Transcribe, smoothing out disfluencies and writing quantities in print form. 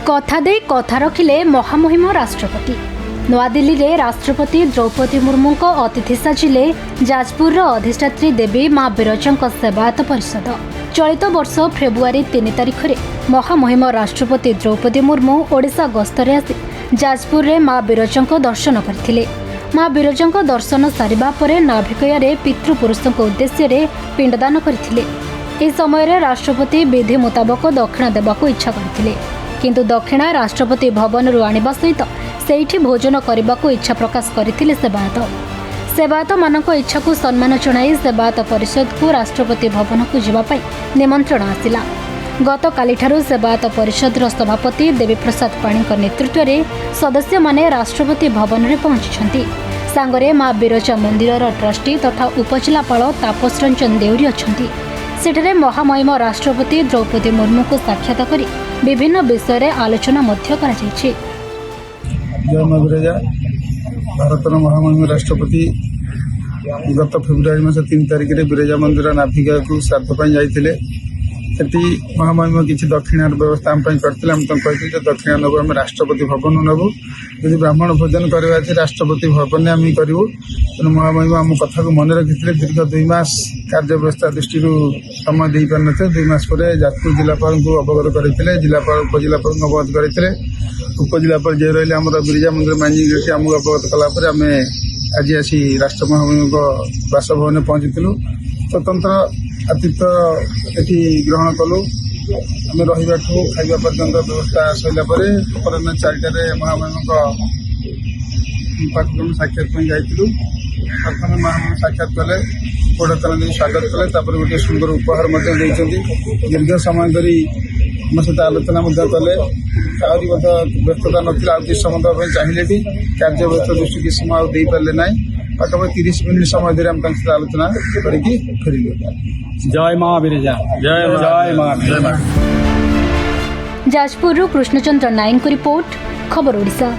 कथा दे कथा रखिले महामहिम राष्ट्रपति। नवादिल्ली रे राष्ट्रपति द्रौपदी मुर्मू को अतिथि साजिले जाजपुर अधिष्ठात्री देवी माँ बिरजा सेवायत परिषद। चलित वर्ष फेब्रुआरी 3 तारिख में महामहिम राष्ट्रपति द्रौपदी मुर्मू ओडिशा गस्तरे आसी जाजपुर रे माँ बिरजा दर्शन करथिले। माँ बिरजा दर्शन सारिबा परे नाभिकयारे पितृपुरुषों उद्देश्य पिंडदान करथिले। इस समय राष्ट्रपति विधि मुताबक दक्षिणा देबाको इच्छा करथिले, किंतु दक्षिणा राष्ट्रपति भवन आनिबा सहित सेठी भोजन करने इच्छा प्रकाश करथिले सेवायत मानक इच्छा को सम्मान जणाई सेवायत परिषद को राष्ट्रपति भवन को जावाई निमंत्रण आसिला। गत कालीठारू सेवायत परिषद सभापति देवी प्रसाद पाणी नेतृत्व में सदस्य माने राष्ट्रपति भवन में पहुंची। सांगरे माँ बिरजा मंदिर ट्रस्टी तथा उपजिलापाल तापस रंजन देउरी अछंती। सेठरे महामहिम राष्ट्रपति द्रौपदी मुर्मू को साक्षात करी विभिन्न विषय रे आलोचना मध्य करा जायछि। जय माँ बिरजा। भारतर महामहिम राष्ट्रपति गत फेब्रुआरी मास 3 तारिख में बिरजा मंदिर नाभिका को श्राद्ध जाइए। सेठी महामहिम किसी दक्षिणार व्यवस्था आम करते दक्षिणा नबू आम राष्ट्रपति भवन नबू। यदि ब्राह्मण भोजन करवा राष्ट्रपति भवन आम करूँ। तेणु महामहिम आम कथा को मन रखी दीर्घ 2 मास कार्य व्यवस्था दृष्टि समय दे पार थे। 2 मास पर जाजपुर जिलापाल को अवगत करते, जिलापाल उपजिलापाल को अवगत करते। उपजिलापाल जे रही आम बिरजा मंदिर मैनेजर आमको अवगत कलापर आम आज आसी राष्ट्र महामहिम बासभवन पहुंचीलु। स्वतंत्र आतिथ्य ये ग्रहण कलु। आम रहा खाଇବା पर्यंत व्यवस्था सरला अपराह 4टार महामहिम पाखक साक्षात जाइलु। प्रथम महामहिम साक्षात कले, कोड़ातन दे स्वागत कले, गोटे सुंदर उपहार दीर्घ समय धरी आम सहित आलोचना कले। आहरी व्यस्तता नाला आ किस समय चाहिए भी कार्य व्यस्त दृष्टि किस समय दे पारे ना। पाखापाखि 30 मिनिट समय धरी आम आलोचना करके फेरिलु। जय माँ बिरजा। जय माँ। जाजपुर कृष्णचंद्र नायक रिपोर्ट, खबर ओडिशा।